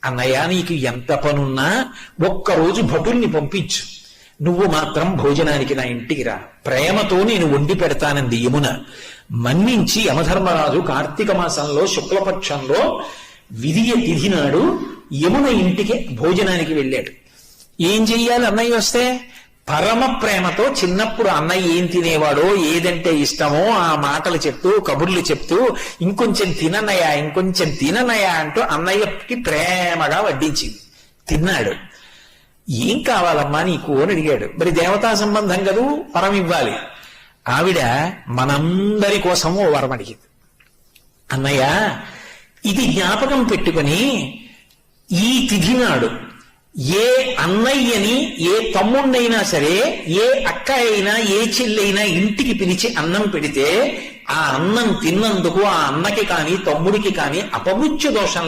అన్నయ్య నీకు ఎంత పనున్నా ఒక్కరోజు భటుల్ని పంపించు, నువ్వు మాత్రం భోజనానికి నా ఇంటికి రా, ప్రేమతో నేను వండి పెడతానంది యమున. మన్నించి యమధర్మరాజు కార్తీక మాసంలో శుక్లపక్షంలో విధియ తిథి నాడు యమున ఇంటికి భోజనానికి వెళ్ళాడు. ఏం చెయ్యాలి అన్నయ్య వస్తే? పరమ ప్రేమతో చిన్నప్పుడు అన్నయ్య ఏం తినేవాడో, ఏదంటే ఇష్టమో ఆ మాటలు చెప్తూ కబుర్లు చెప్తూ ఇంకొంచెం తినన్నయ్యా ఇంకొంచెం తినన్నయ్యా అంటూ అన్నయ్యకి ప్రేమగా వడ్డించింది. తిన్నాడు. ఏం కావాలమ్మా నీకు అని అడిగాడు. మరి దేవతా సంబంధం కదూ, వరం ఇవ్వాలి. ఆవిడ మనందరి కోసము వరం అడిగింది. అన్నయ్య ఇది జ్ఞాపకం పెట్టుకుని ఈ తిథి నాడు ఏ అన్నయ్యని ఏ తమ్ముణ్ణైనా సరే, ఏ అక్క అయినా ఏ చెల్లైనా ఇంటికి పిలిచి అన్నం పెడితే ఆ అన్నం తిన్నందుకు ఆ అన్నకి కాని తమ్ముడికి కాని అపమృత్యు దోషం